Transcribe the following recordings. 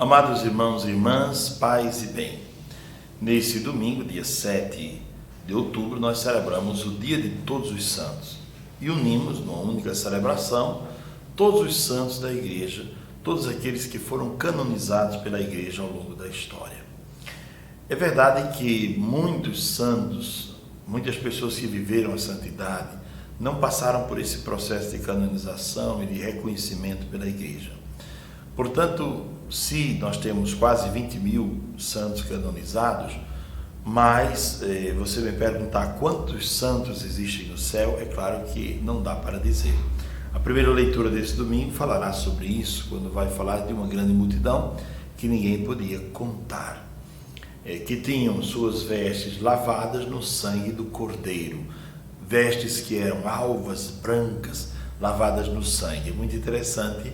Amados irmãos e irmãs, paz e bem. Nesse domingo, dia 7 de outubro, nós celebramos o Dia de Todos os Santos e unimos numa única celebração todos os santos da Igreja, todos aqueles que foram canonizados pela Igreja ao longo da história. É verdade que muitos santos, muitas pessoas que viveram a santidade, não passaram por esse processo de canonização e de reconhecimento pela Igreja. Portanto, se nós temos quase 20 mil santos canonizados, mas você me perguntar quantos santos existem no céu, é claro que não dá para dizer. A primeira leitura desse domingo falará sobre isso, quando vai falar de uma grande multidão que ninguém podia contar, que tinham suas vestes lavadas no sangue do Cordeiro, vestes que eram alvas, brancas, lavadas no sangue. É muito interessante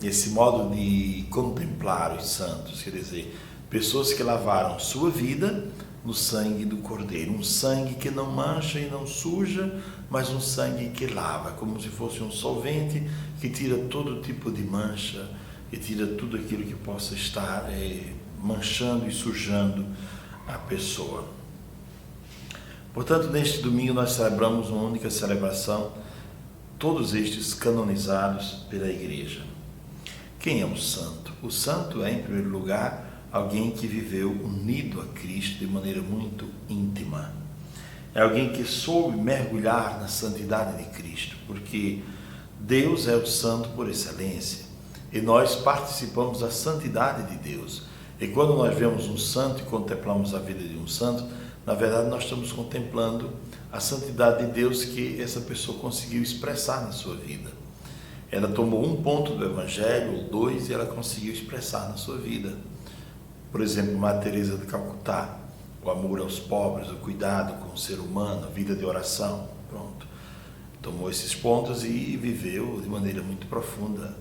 esse modo de contemplar os santos, quer dizer, pessoas que lavaram sua vida no sangue do Cordeiro, um sangue que não mancha e não suja, mas um sangue que lava, como se fosse um solvente que tira todo tipo de mancha, que tira tudo aquilo que possa estar manchando e sujando a pessoa. Portanto, neste domingo nós celebramos uma única celebração, todos estes canonizados pela Igreja. Quem é o santo? O santo é, em primeiro lugar, alguém que viveu unido a Cristo de maneira muito íntima. É alguém que soube mergulhar na santidade de Cristo, porque Deus é o santo por excelência e nós participamos da santidade de Deus. E quando nós vemos um santo e contemplamos a vida de um santo, na verdade nós estamos contemplando a santidade de Deus que essa pessoa conseguiu expressar na sua vida. Ela tomou um ponto do Evangelho, ou dois, e ela conseguiu expressar na sua vida. Por exemplo, Madre Teresa de Calcutá, o amor aos pobres, o cuidado com o ser humano, a vida de oração, pronto. Tomou esses pontos e viveu de maneira muito profunda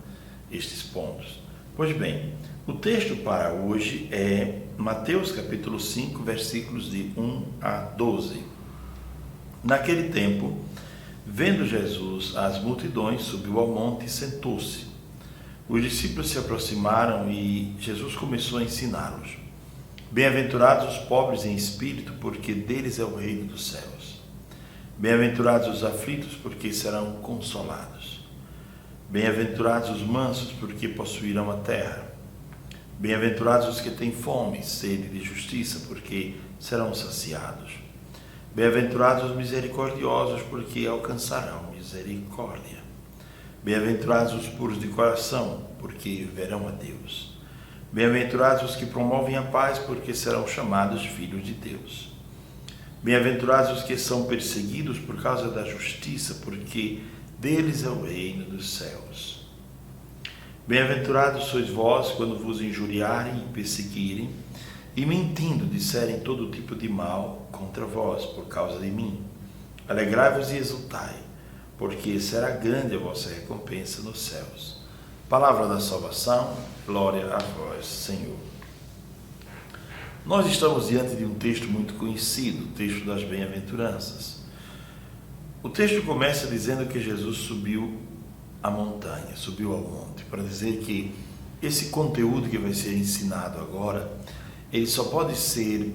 estes pontos. Pois bem, o texto para hoje é Mateus capítulo 5, versículos de 1 a 12. Naquele tempo, vendo Jesus as multidões, subiu ao monte e sentou-se. Os discípulos se aproximaram e Jesus começou a ensiná-los. Bem-aventurados os pobres em espírito, porque deles é o reino dos céus. Bem-aventurados os aflitos, porque serão consolados. Bem-aventurados os mansos, porque possuirão a terra. Bem-aventurados os que têm fome e sede de justiça, porque serão saciados. Bem-aventurados os misericordiosos, porque alcançarão misericórdia. Bem-aventurados os puros de coração, porque verão a Deus. Bem-aventurados os que promovem a paz, porque serão chamados filhos de Deus. Bem-aventurados os que são perseguidos por causa da justiça, porque deles é o reino dos céus. Bem-aventurados sois vós quando vos injuriarem e perseguirem, e mentindo disserem todo tipo de mal contra vós por causa de mim. Alegrai-vos e exultai, porque será grande a vossa recompensa nos céus. Palavra da salvação, glória a vós, Senhor. Nós estamos diante de um texto muito conhecido, o texto das bem-aventuranças. O texto começa dizendo que Jesus subiu a montanha, subiu ao monte, para dizer que esse conteúdo que vai ser ensinado agora, ele só pode ser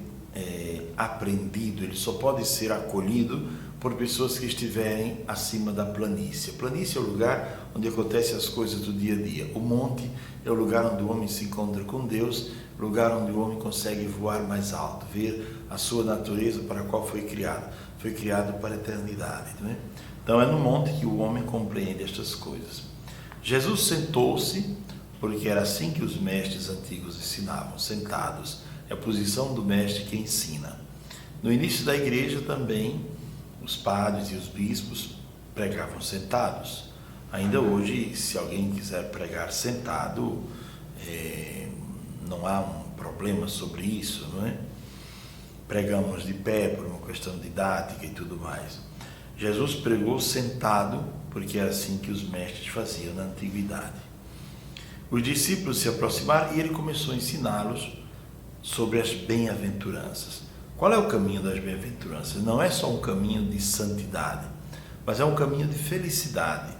aprendido, ele só pode ser acolhido por pessoas que estiverem acima da planície. A planície é o lugar onde acontecem as coisas do dia a dia. O monte é o lugar onde o homem se encontra com Deus, lugar onde o homem consegue voar mais alto, ver a sua natureza para a qual foi criado. Foi criado para a eternidade, não é? Então é no monte que o homem compreende estas coisas. Jesus sentou-se, porque era assim que os mestres antigos ensinavam, sentados. É a posição do mestre que ensina. No início da igreja também, os padres e os bispos pregavam sentados. Ainda hoje, se alguém quiser pregar sentado, não há um problema sobre isso, não é? Pregamos de pé por uma questão didática e tudo mais. Jesus pregou sentado, porque era assim que os mestres faziam na antiguidade. Os discípulos se aproximaram e ele começou a ensiná-los sobre as bem-aventuranças. Qual é o caminho das bem-aventuranças? Não é só um caminho de santidade, mas é um caminho de felicidade,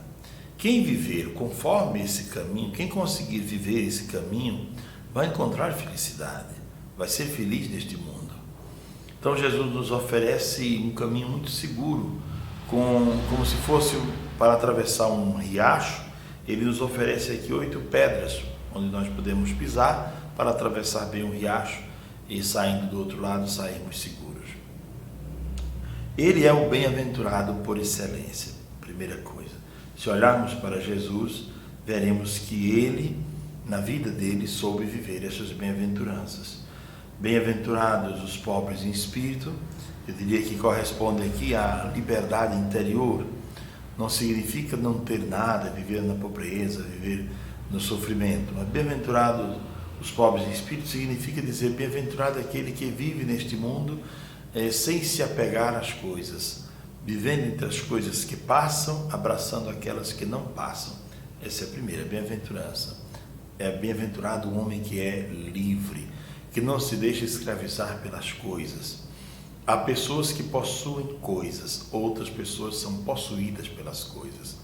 quem viver conforme esse caminho, quem conseguir viver esse caminho, vai encontrar felicidade, vai ser feliz neste mundo. Então Jesus nos oferece um caminho muito seguro, como se fosse para atravessar um riacho. Ele nos oferece aqui 8 pedras, onde nós podemos pisar para atravessar bem o riacho e, saindo do outro lado, sairmos seguros. Ele é o bem-aventurado por excelência, primeira coisa. Se olharmos para Jesus, veremos que ele, na vida dele, soube viver essas bem-aventuranças. Bem-aventurados os pobres em espírito, eu diria que corresponde aqui à liberdade interior. Não significa não ter nada, viver na pobreza, viver no sofrimento. Mas bem-aventurados os pobres em espírito significa dizer bem-aventurado aquele que vive neste mundo sem se apegar às coisas, vivendo entre as coisas que passam, abraçando aquelas que não passam. Essa é a primeira bem-aventurança. É bem-aventurado o homem que é livre, que não se deixa escravizar pelas coisas. Há pessoas que possuem coisas, outras pessoas são possuídas pelas coisas.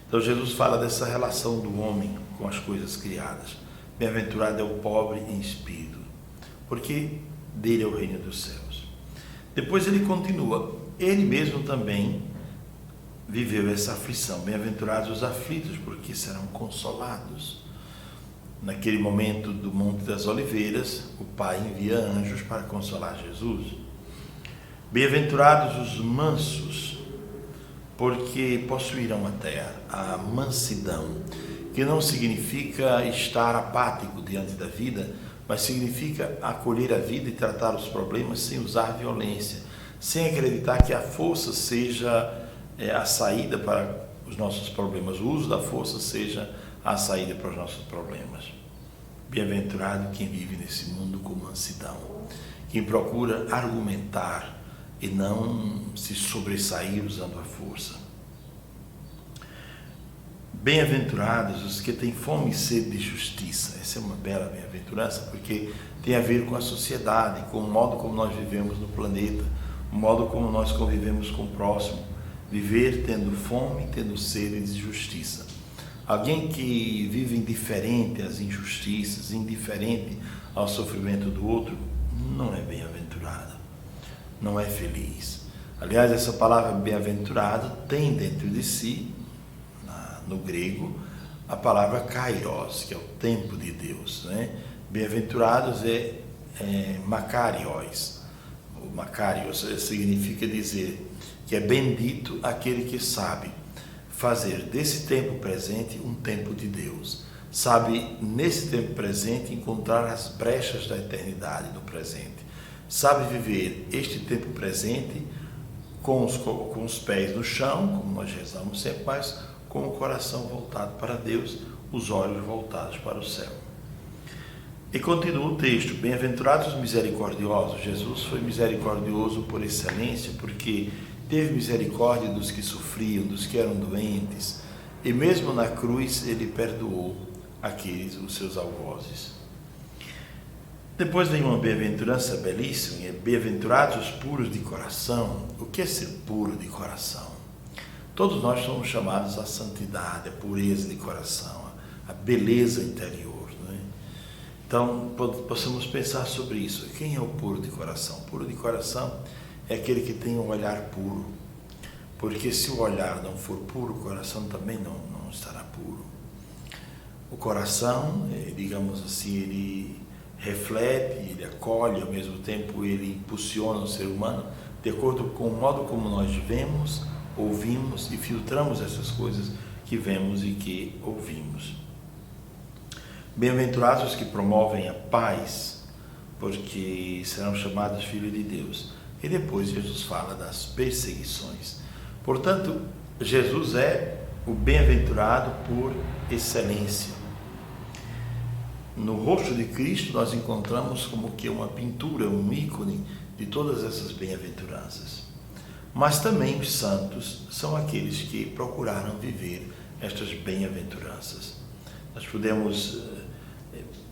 Então Jesus fala dessa relação do homem com as coisas criadas. Bem-aventurado é o pobre em espírito, porque dele é o reino dos céus. Depois ele continua, ele mesmo também viveu essa aflição. Bem-aventurados os aflitos, porque serão consolados. Naquele momento do Monte das Oliveiras, o Pai envia anjos para consolar Jesus. Bem-aventurados os mansos, porque possuirão a terra. A mansidão, que não significa estar apático diante da vida, mas significa acolher a vida e tratar os problemas sem usar violência, sem acreditar que a força seja a saída para os nossos problemas, o uso da força seja a saída para os nossos problemas. Bem-aventurado quem vive nesse mundo com mansidão, quem procura argumentar e não se sobressair usando a força. Bem-aventurados os que têm fome e sede de justiça. Essa é uma bela bem-aventurança, porque tem a ver com a sociedade, com o modo como nós vivemos no planeta, o modo como nós convivemos com o próximo. Viver tendo fome, tendo sede de justiça. Alguém que vive indiferente às injustiças, indiferente ao sofrimento do outro, não é bem-aventurado, não é feliz. Aliás, essa palavra bem-aventurado tem dentro de si, no grego, a palavra kairos, que é o tempo de Deus, né? Bem-aventurados é makarios. O makarios significa dizer que é bendito aquele que sabe fazer desse tempo presente um tempo de Deus. Sabe, nesse tempo presente, encontrar as brechas da eternidade no presente. Sabe viver este tempo presente com os pés no chão, como nós rezamos sempre, mas com o coração voltado para Deus, os olhos voltados para o céu. E continua o texto, bem-aventurados os misericordiosos. Jesus foi misericordioso por excelência, porque teve misericórdia dos que sofriam, dos que eram doentes, e mesmo na cruz ele perdoou os seus algozes. Depois vem uma bem-aventurança belíssima, é bem-aventurados os puros de coração. O que é ser puro de coração? Todos nós somos chamados à santidade, à pureza de coração, à beleza interior, não é? Então, possamos pensar sobre isso. Quem é o puro de coração? Puro de coração é aquele que tem um olhar puro, porque se o olhar não for puro, o coração também não estará puro. O coração, digamos assim, ele reflete, ele acolhe, ao mesmo tempo ele impulsiona o ser humano de acordo com o modo como nós vemos, ouvimos e filtramos essas coisas que vemos e que ouvimos. Bem-aventurados os que promovem a paz, porque serão chamados filhos de Deus. E depois Jesus fala das perseguições. Portanto, Jesus é o bem-aventurado por excelência. No rosto de Cristo nós encontramos como que uma pintura, um ícone de todas essas bem-aventuranças. Mas também os santos são aqueles que procuraram viver estas bem-aventuranças. Nós podemos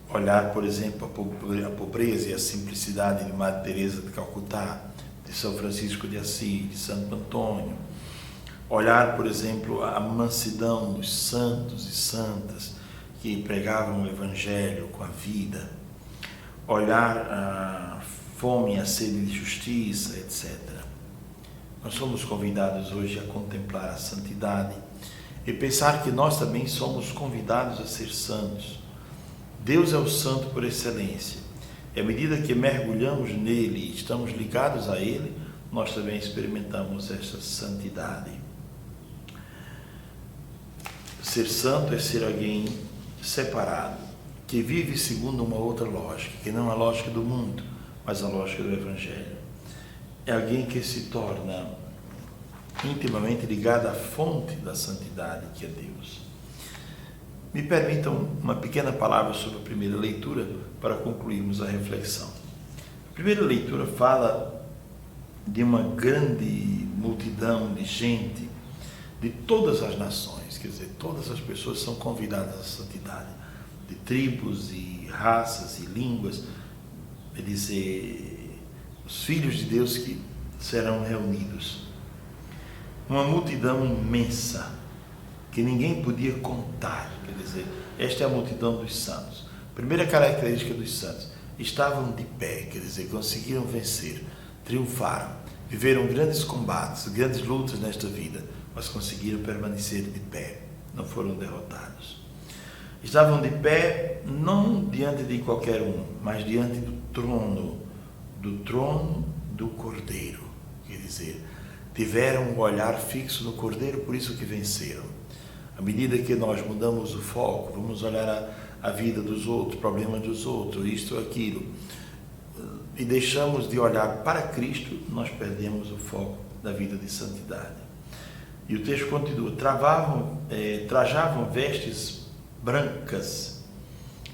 olhar, por exemplo, a pobreza e a simplicidade de Madre Teresa de Calcutá, de São Francisco de Assis, de Santo Antônio, Olhar, por exemplo, a mansidão dos santos e santas que pregavam o Evangelho com a vida. Olhar a fome e a sede de justiça, etc. Nós somos convidados hoje a contemplar a santidade e pensar que nós também somos convidados a ser santos. Deus é o santo por excelência. E à medida que mergulhamos nele e estamos ligados a ele, nós também experimentamos essa santidade. Ser santo é ser alguém separado, que vive segundo uma outra lógica, que não a lógica do mundo, mas a lógica do Evangelho. É alguém que se torna intimamente ligado à fonte da santidade, que é Deus. Me permitam uma pequena palavra sobre a primeira leitura para concluirmos a reflexão. A primeira leitura fala de uma grande multidão de gente de todas as nações, quer dizer, todas as pessoas são convidadas à santidade, de tribos e raças e línguas, quer dizer, os filhos de Deus que serão reunidos. Uma multidão imensa, que ninguém podia contar, quer dizer, esta é a multidão dos santos. Primeira característica dos santos, estavam de pé, quer dizer, conseguiram vencer, triunfaram, viveram grandes combates, grandes lutas nesta vida, mas conseguiram permanecer de pé, não foram derrotados. Estavam de pé não diante de qualquer um, mas diante do trono do Cordeiro, quer dizer, tiveram um olhar fixo no Cordeiro, por isso que venceram. À medida que nós mudamos o foco, vamos olhar a vida dos outros, problemas dos outros, isto ou aquilo, e deixamos de olhar para Cristo, nós perdemos o foco da vida de santidade. E o texto continua, trajavam vestes brancas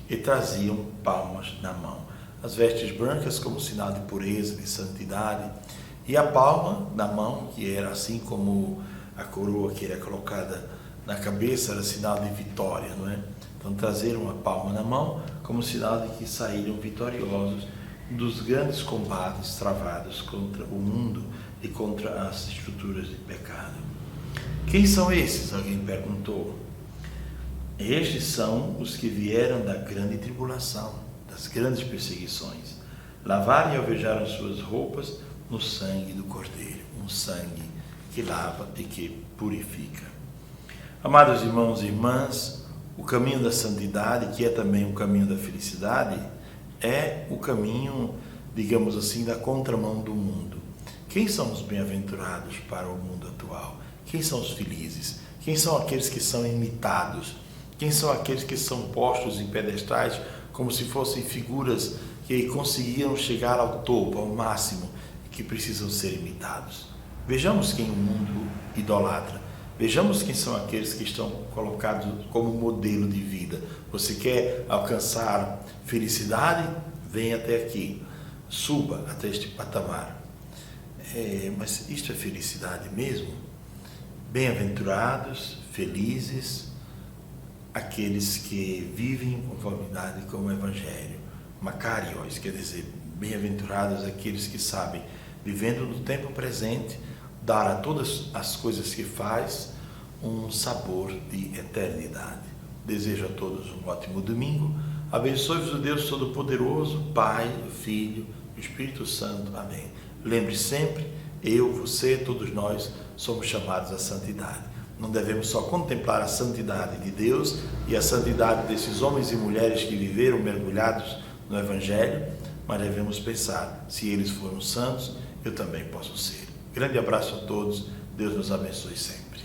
e traziam palmas na mão. As vestes brancas como sinal de pureza, de santidade, e a palma na mão, que era assim como a coroa que era colocada na cabeça, era sinal de vitória, não é? Então trazeram a palma na mão como sinal de que saíram vitoriosos dos grandes combates travados contra o mundo e contra as estruturas de pecado. Quem são esses? Alguém perguntou. Estes são os que vieram da grande tribulação, das grandes perseguições. Lavaram e alvejaram suas roupas no sangue do Cordeiro, um sangue que lava e que purifica. Amados irmãos e irmãs, o caminho da santidade, que é também o caminho da felicidade, é o caminho, digamos assim, da contramão do mundo. Quem são os bem-aventurados para o mundo atual? Quem são os felizes? Quem são aqueles que são imitados? Quem são aqueles que são postos em pedestais como se fossem figuras que conseguiram chegar ao topo, ao máximo, e que precisam ser imitados? Vejamos quem o mundo idolatra. Vejamos quem são aqueles que estão colocados como modelo de vida. Você quer alcançar felicidade? Venha até aqui. Suba até este patamar. Mas isto é felicidade mesmo? Bem-aventurados, felizes, aqueles que vivem em conformidade com o Evangelho. Macarios, quer dizer, bem-aventurados aqueles que sabem, vivendo no tempo presente, dar a todas as coisas que faz um sabor de eternidade. Desejo a todos um ótimo domingo. Abençoe-vos o Deus Todo-Poderoso, Pai, Filho e Espírito Santo. Amém. Lembre sempre, eu, você, todos nós somos chamados à santidade. Não devemos só contemplar a santidade de Deus e a santidade desses homens e mulheres que viveram mergulhados no Evangelho, mas devemos pensar, se eles foram santos, eu também posso ser. Grande abraço a todos, Deus nos abençoe sempre.